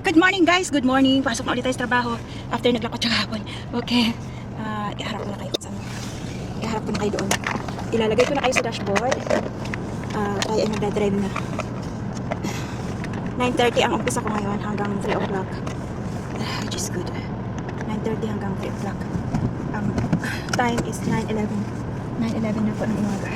Good morning guys, good morning. Pasok na ulit tayo sa trabaho after naglakot siya hapon. Okay, iharap ko na kayo kung saan. Iharap ko na kayo doon. Ilalagay ko na kayo sa dashboard. Tayo ay magdadrive na. 9:30 ang umpisa ko ngayon hanggang 3 o'clock. Which is good. 9:30 hanggang 3 o'clock. Time is 9:11. 9:11 na po ng umaga.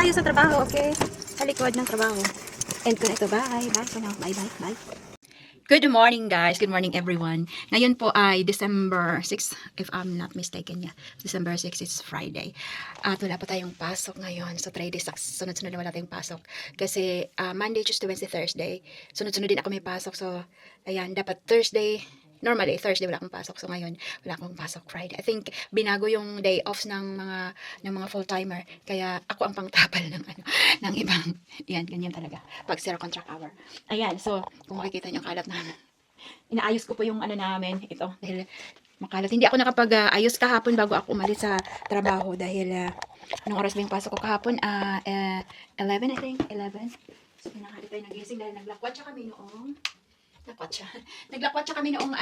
tayo sa trabaho, okay? Sa likod ng trabaho. End ko na ito. Bye. Bye for now. Bye, bye, bye. Good morning, guys. Good morning, everyone. Ngayon po ay December 6, if I'm not mistaken. Yeah. December 6 is Friday. At wala pa tayong pasok ngayon. So, 3 days, sunod-sunod na wala tayong pasok. Kasi Monday, Tuesday, Wednesday, Thursday. Sunod-sunod din ako may pasok. So, ayan, dapat Thursday. Normally, Thursday wala akong pasok. So, ngayon, wala akong pasok Friday. I think, binago yung day offs ng mga full-timer. Kaya, ako ang pangtapal ng ibang, yan, ganyan talaga. Pag zero contract hour. Ayan, so, kung makikita niyo yung kalat namin. Inaayos ko po yung namin, ito. Dahil, makalat. Hindi ako nakapag-ayos kahapon bago ako umalis sa trabaho. Dahil, anong oras ba yung pasok ko kahapon? 11, I think. 11. So, pinakalit tayo nagising dahil naglakwatsa kami noong Naglakwatsa kami noong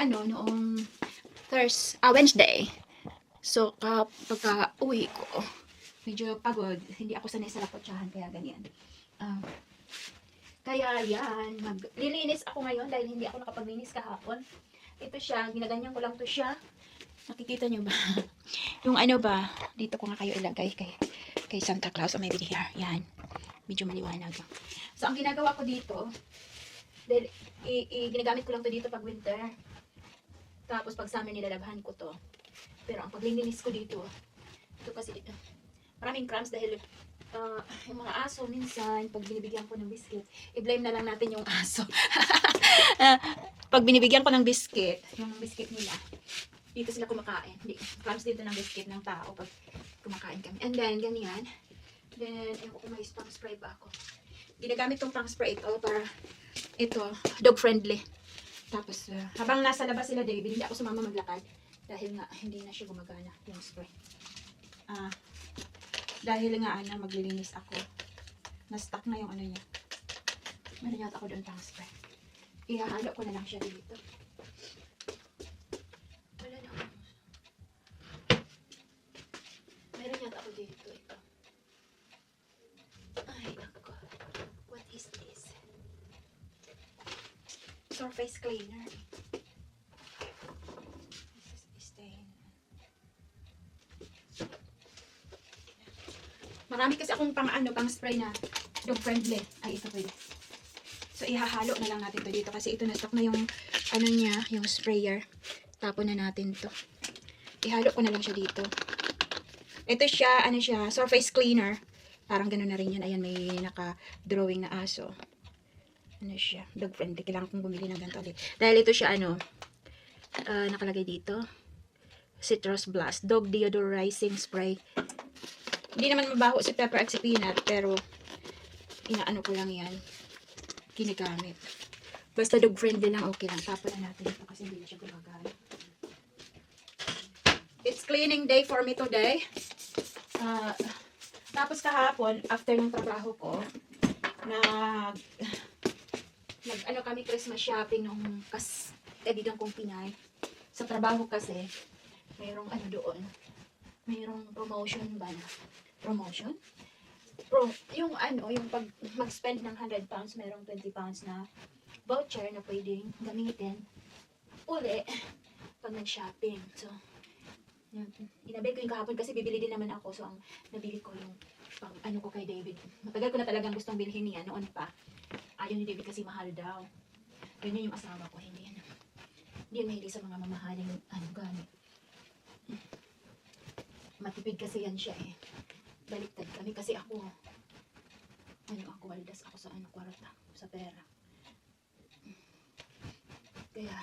Wednesday. So, pagka uwi ko, medyo pagod. Hindi ako sanay sa lakwatsahan, kaya ganyan. Kaya yan, maglilinis ako ngayon dahil hindi ako nakapaglinis kahapon. Ito siya, ginaganyan ko lang to siya. Nakikita nyo ba? Yung dito ko nga kayo ilagay kay Santa Claus. Or maybe here, yan. Medyo maliwanag. So, ang ginagawa ko dito, dahil ginagamit ko lang to dito pag winter. Tapos pag summer nilalabhan ko to. Pero ang paglilinis ko dito, ito kasi maraming crumbs dahil yung mga aso minsan pag binibigyan ko ng biscuit, i-blame na lang natin yung aso. Pag binibigyan ko ng biscuit, yung biscuit nila, dito sila kumakain. Crumbs dito ng biscuit ng tao pag kumakain kami. And then ganyan. Then ayun ko may pang spray ba ako. Ginagamit tong pang spray ito para ito, dog friendly. Tapos, habang nasa labas sila, David, hindi ako sumama maglakad. Dahil nga, hindi na siya gumagana yung spray. Dahil nga, maglilinis ako. Na-stuck na yung niya. Meron yata ako doon pang spray. Ihahalo ko na lang siya dito. Wala na ako. Meron yata ako dito. Ito. Ay, nako. What is this? Surface cleaner. This is stain. Marami kasi akong pang spray na dog friendly. Ay, ito pwede. So, ihahalo na lang natin to dito kasi ito na-stock na yung niya, yung sprayer. Tapon na natin to. Ihalo ko na lang siya dito. Ito siya, surface cleaner. Parang gano'n na rin yan. Ayan, may naka-drawing na aso. Siya, dog friendly. Kailangan kong bumili ng ganito ulit. Dahil ito siya, nakalagay dito. Citrus Blast. Dog Deodorizing Spray. Hindi naman mabaho si Pepper at si Peanut, pero inaano ko lang yan. Ginagamit. Basta dog friendly lang, okay lang. Tapon na natin ito kasi hindi na siya gumagana. It's cleaning day for me today. Tapos kahapon, after ng trabaho ko, kami Christmas shopping nung kaibigan kong Pinay. Sa trabaho kasi, mayroong doon. Mayroong promotion ba na? Promotion? Yung pag mag-spend ng 100 pounds, mayroong 20 pounds na voucher na pwedeng gamitin uli pag nag-shopping. So, inabay ko yung kahapon kasi bibili din naman ako. So, ang nabili ko yung pang ko kay David. Matagal ko na talagang gustong bilhin niya noon pa. Ayaw ni David kasi mahal daw. Ganyan yung asawa ko. Hindi yan mahilig sa mga mamahaling gamit. Matipid kasi yan siya eh. Baliktad kami kasi ako waldas ako sa kwarta, sa pera. Kaya,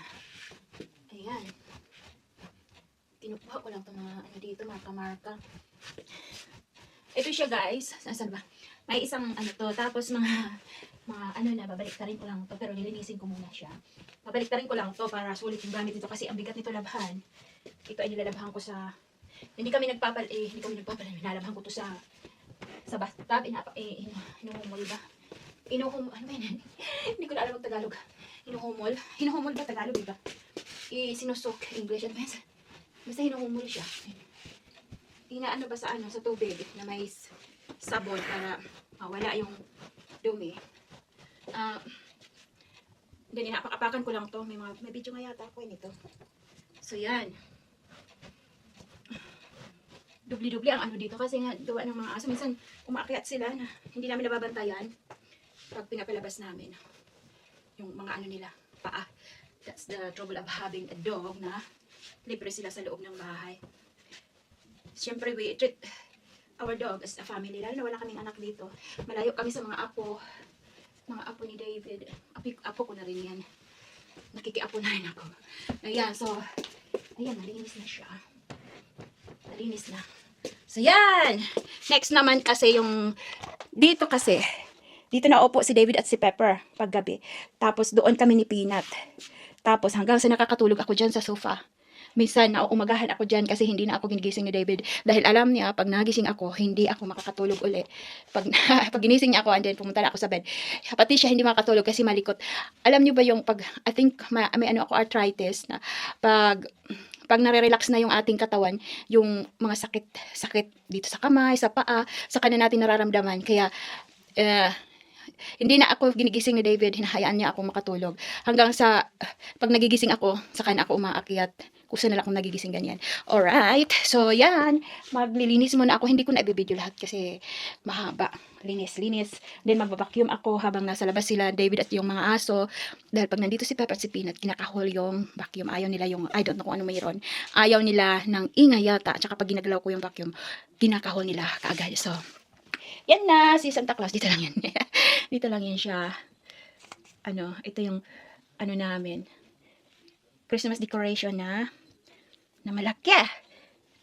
ayan. Kinukuha ko lang itong mga dito, marka-marka. Ito siya guys. Saan ba? May isang to. Tapos mga babaliktarin ko lang to. Pero nilinisin ko muna siya. Babaliktarin ko lang to para sulit yung gamit nito. Kasi ang bigat nito labhan. Ito ay nilalabhan ko sa... Hindi kami nagpapal. Nilalabhan ko to sa bathtub. Inuhumol ba? Ano ba yun? Hindi ko na alam ang Tagalog. Hinuhumol. Hinuhumol ba Tagalog, diba? Sinusok. English. Ano ba yun? Basta hinuhumol siya. Inaano ba sa tubig na may sabon para wala yung dumi. Then inaapak-apakan ko lang to. May video nga yata ako nito. So yan. dubli-dubli ang ano dito kasi nga gawa ng mga aso. Minsan umaakyat sila na hindi namin nababantayan pag pinapalabas namin yung mga ano nila, paa. That's the trouble of having a dog na libre sila sa loob ng bahay. Siyempre, we treat our dog as a family. Lalo na wala kaming anak dito. Malayo kami sa mga apo. Mga apo ni David. Apo ko na rin yan. Nakikiapo na rin ako. Ayan, so, ayan, nalinis na siya. Nalinis na. So, yan! Next naman kasi yung, dito kasi, dito na upo si David at si Pepper paggabi. Tapos, doon kami ni Peanut. Tapos, hanggang sa nakakatulog ako dyan sa sofa. Minsan, nauumagahan ako dyan kasi hindi na ako ginigising ni David. Dahil alam niya, pag nagising ako, hindi ako makakatulog uli. Pag ginising niya ako, and then pumunta na ako sa bed. Pati siya hindi makakatulog kasi malikot. Alam niyo ba yung I think may ano ako, arthritis, na pag nare-relax na yung ating katawan, yung mga sakit dito sa kamay, sa paa, saka na natin nararamdaman. Kaya, hindi na ako ginigising ni David, hinahayaan niya ako makatulog. Hanggang sa, pag nagigising ako, saka na ako umaakyat. Kusa na lang akong nagigising ganyan. Alright, so yan, maglilinis muna ako. Hindi ko na ibibideo lahat kasi mahaba. Linis. Then magbabacuum ako habang nasa labas sila, David at yung mga aso. Dahil pag nandito si Pepper at si Peanut, kinakahol yung vacuum. Ayaw nila yung, I don't know kung ano mayroon. Ayaw nila ng ingay yata. Tsaka pag ginagalaw ko yung vacuum, kinakahol nila kaagad. So, yan na, si Santa Claus. Dito lang yan. Dito lang yan siya. Ano, ito yung, ano namin, Christmas decoration na malaki.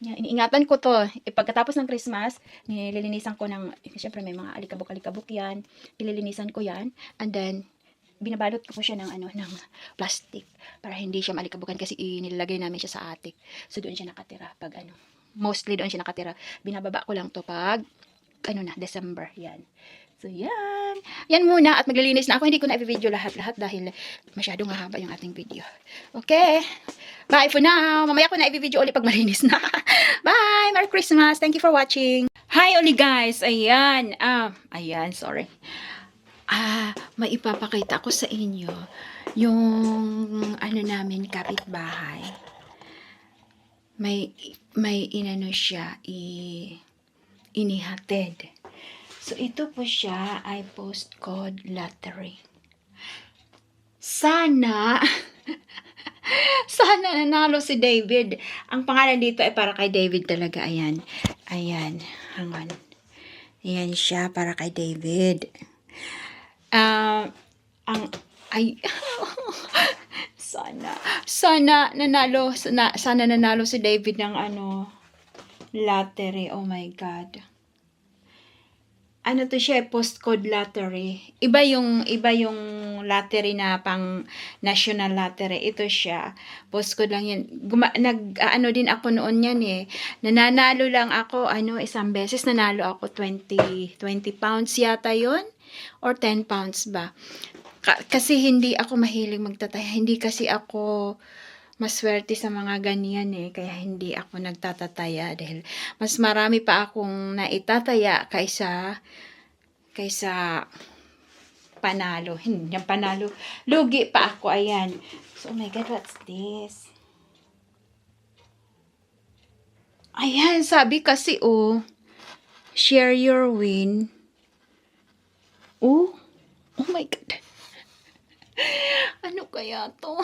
Yan, iniingatan ko to. Pagkatapos ng Christmas, nililinisan ko ng, syempre may mga alikabok-alikabok yan. Nililinisan ko yan. And then, binabalot ko siya ng, ng plastic. Para hindi siya malikabukan kasi nilalagay namin siya sa attic. So, doon siya nakatira. Mostly doon siya nakatira. Binababa ko lang to pag, December. Yan. So, yan. Yan muna. At maglilinis na ako. Hindi ko na i-video lahat-lahat dahil masyadong hahaba yung ating video. Okay. Bye for now. Mamaya ko na i-video ulit pag malinis na. Bye. Merry Christmas. Thank you for watching. Hi ulit guys. Ayan. Ayan. Sorry. May ipapakita ko sa inyo yung namin kapitbahay. May inano siya inihatid. So, ito po siya ay postcode lottery. Sana nanalo si David. Ang pangalan dito ay para kay David talaga. Ayan. Ayan. Hangan. Ayan siya para kay David. Sana nanalo si David ng lottery. Oh my God. Ano to siya, postcode lottery. Iba yung lottery na pang national lottery. Ito siya, postcode lang yan. Din ako noon yan eh. Nananalo lang ako, isang beses nanalo ako 20 pounds yata yon or 10 pounds ba. Kasi hindi ako mahilig magtataya. Hindi kasi ako maswerte sa mga ganyan eh. Kaya hindi ako nagtatataya dahil mas marami pa akong naitataya kaysa panalo. Hindi yung panalo. Lugi pa ako. Ayan. So, oh my God, what's this? Ayan, sabi kasi, share your win. Oh my God. Ano kaya to?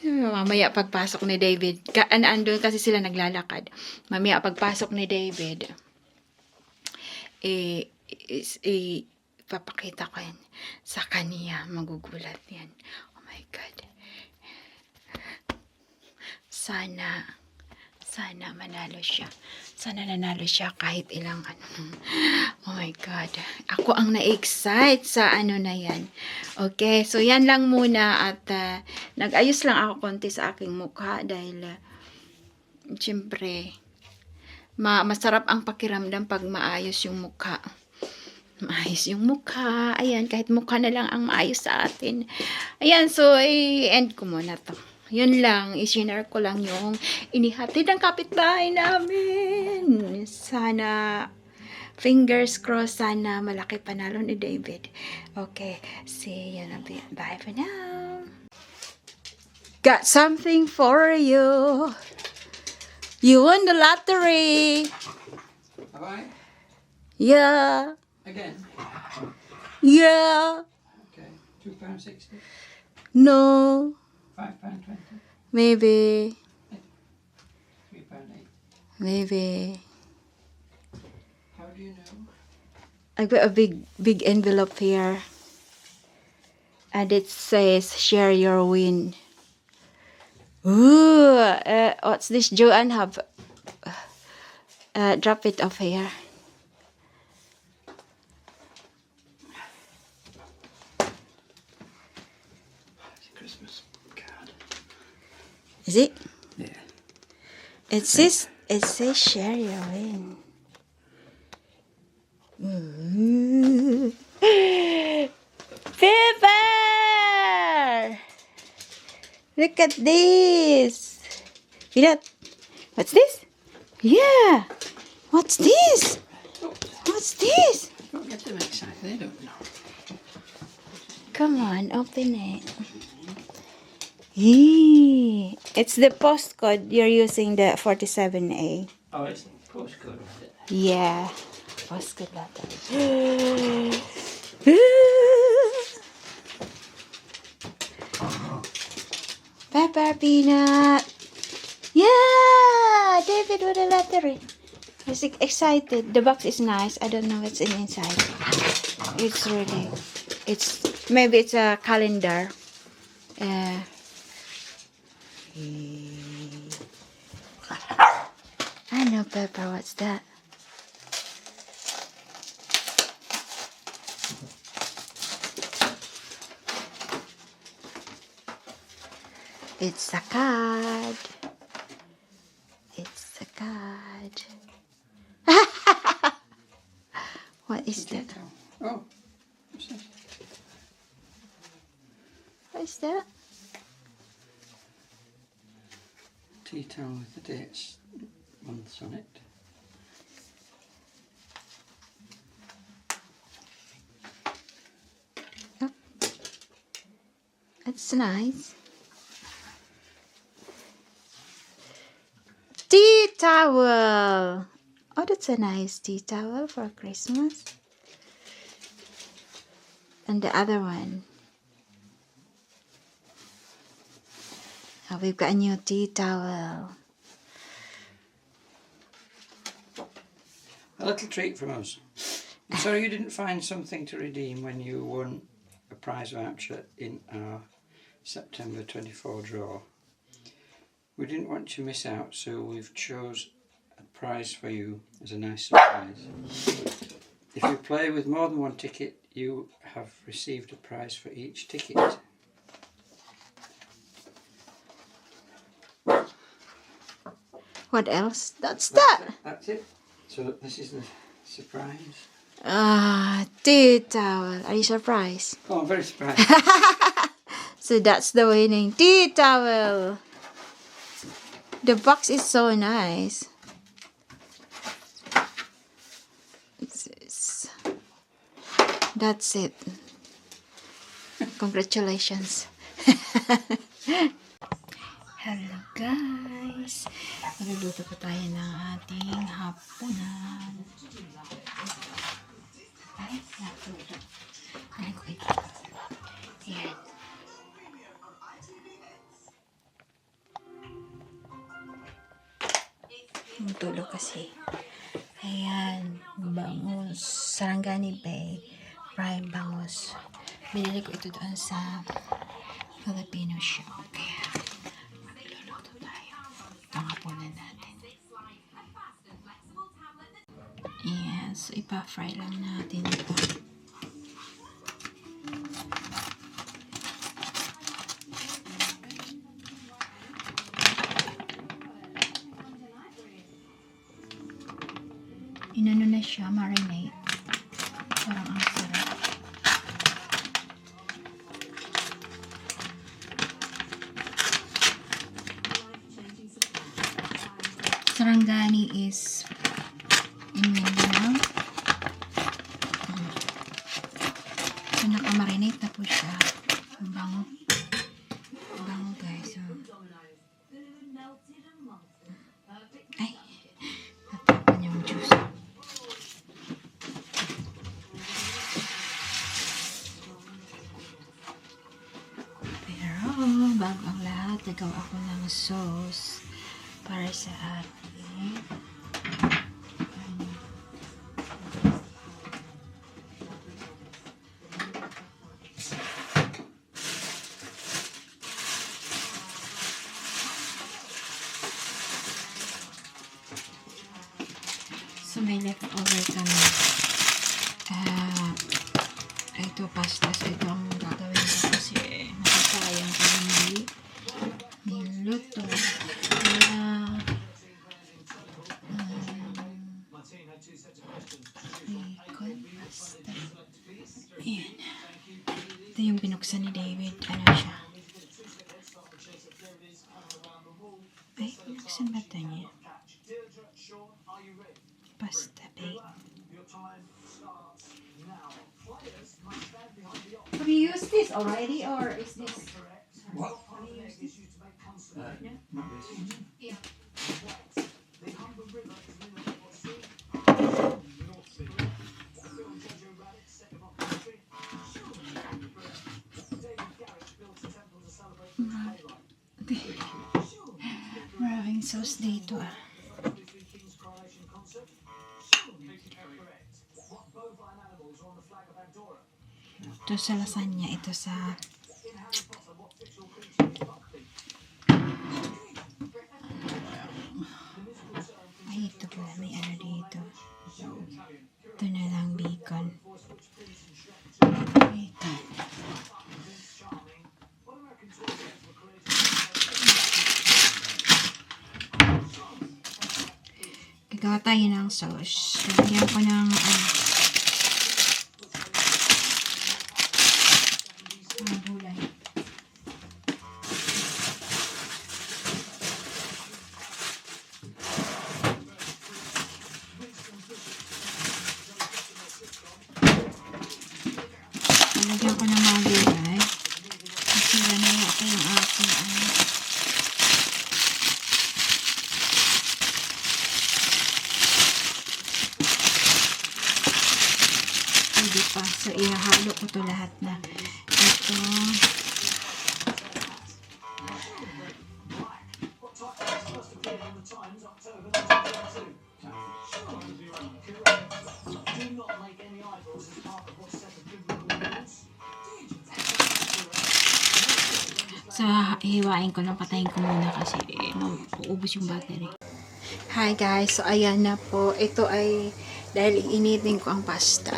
Mamaya pagpasok ni David, andun kasi sila naglalakad. Mamaya pagpasok ni David, papakita ko yan sa kanya. Magugulat yan. Oh my God. Sana manalo siya. Sana nanalo siya kahit ilang Oh my God. Ako ang na-excite sa na yan. Okay, so yan lang muna at nag-ayos lang ako konti sa aking mukha dahil siyempre masarap ang pakiramdam pag maayos yung mukha. Maayos yung mukha. Ayan, kahit mukha na lang ang maayos sa atin. Ayan, so i-end ko muna to. Yun lang, i-share ko lang yung inihatid ng kapitbahay namin. Sana, fingers crossed, sana malaki panalo ni David. Okay, see you. Bye for now. Got something for you. You won the lottery. Have I? Yeah. Again? Yeah. Okay. £2.60? No. £5.20? Maybe. £3.80? Maybe. How do you know? I got a big envelope here. And it says, share your win. Ooh. What's this? Joanne have drop it off here. It's a Christmas card. Is it? Yeah. It says share your win. Ooh. Pepper! Look at this. Peanut. What's this? Yeah. What's this? What's this? Don't get them excited. They don't know. Come on, open it. Yee. It's the postcode. You're using the 47A. Oh, it's the postcode, is it? Yeah. Postcode letter. Pepper Peanut. Yeah, David with the lottery. He's excited. The box is nice. I don't know what's inside. Maybe it's a calendar. I know, Pepper. What's that? It's a card. It's a card. What is that? Oh, what's this? What is that? Tea towel with the dates, months on it. Oh. That's nice. Tea towel. Oh, that's a nice tea towel for Christmas. And the other one. Oh, we've got a new tea towel. A little treat from us. I'm sorry you didn't find something to redeem when you won a prize voucher in our September 24 draw. We didn't want you to miss out, so we've chose a prize for you as a nice surprise. If you play with more than one ticket, you have received a prize for each ticket. What else? That's that. That's it. So this is the surprise. Tea towel. Are you surprised? Oh, I'm very surprised. So that's the winning tea towel. The box is so nice. That's it. Congratulations. Hello guys. Magluluto po tayo ng ating hapunan. Ay, naputo. Ay, ko ito. Ayan. Tulog kasi. Ayan. Bangus. Sarangani Bay. Prime bangus. Binili ko ito doon sa Filipino shop. Kaya magluluto tayo. Itong hapunan natin. Yes. Ipa-fry lang natin ito. Inano na siya, marinate. Parang ang sarap. Sarangani is in Mindanao. So, nakamarinate na po siya. Ang bango. Ang bango guys. So. sauce para sa ating so may leftover kami. Ito pasta. So ito ang gagawin ko kasi nakasayang ko hindi niluto. Kaya bacon pasta. Ayan. Ito yung binuksan ni David. Ano siya? Ay, binuksan ba ito niya? Pasta bake. Have you used this already or is this? What? Have you used this? Not this. Yeah. Maraming sauce dito ah. Ito sa lasagna, ito sa ay ito pala, may ano dito. Ito na lang bacon. Ito. Gagawa tayo ng sauce. Lagyan ko ng gulay. Lagyan ko ng mga gulay. Kasi ganaya ko yung aking hindi pa. So, ihahalo ko to lahat na. Ito. So, hiwain ko lang, patayin ko muna kasi mauubos yung battery. Hi guys, so ayan na po. Ito ay dahil iinitin ko ang pasta.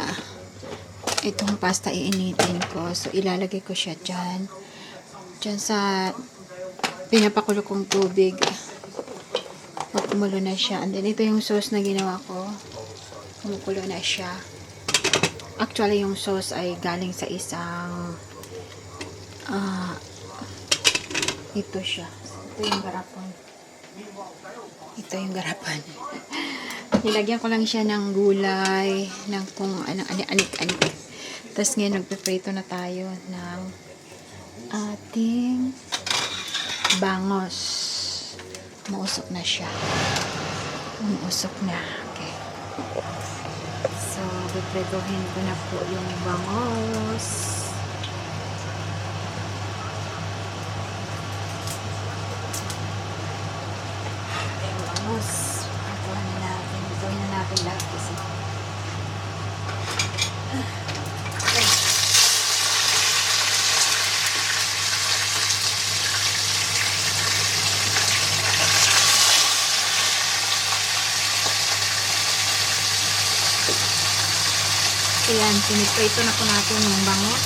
Itong pasta iinitin ko. So, ilalagay ko siya dyan. Dyan sa pinapakulo kong tubig. Kumukulo na siya. And then, ito yung sauce na ginawa ko. Kumukulo na siya. Actually, yung sauce ay galing sa isang ito siya. Ito yung garapan. Ito yung garapan. Nilagyan ko lang siya ng gulay, ng kung anong anik-anik. Tapos ngayon, nagpiprito na tayo ng ating bangos. Mausok na siya. Mausok na. Okay. So, pipritohin ko na po yung bangos. Gawin na natin lahat kasi ayan, piniprito na po natin yung bangos.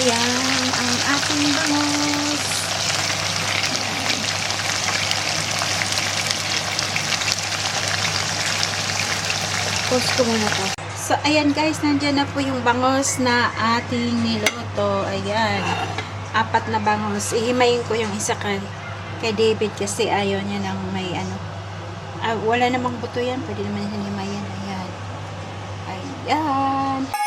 Ayan, ang ating bangus. Post ko muna to. So, ayan guys, nandyan na po yung bangus na ating niluto. Ayan. 4 na bangus. Ihimayin ko yung isa kay David kasi ayaw niya ng may ano. Wala namang buto yan. Pwede naman hinimayin. Ayan. Ayan.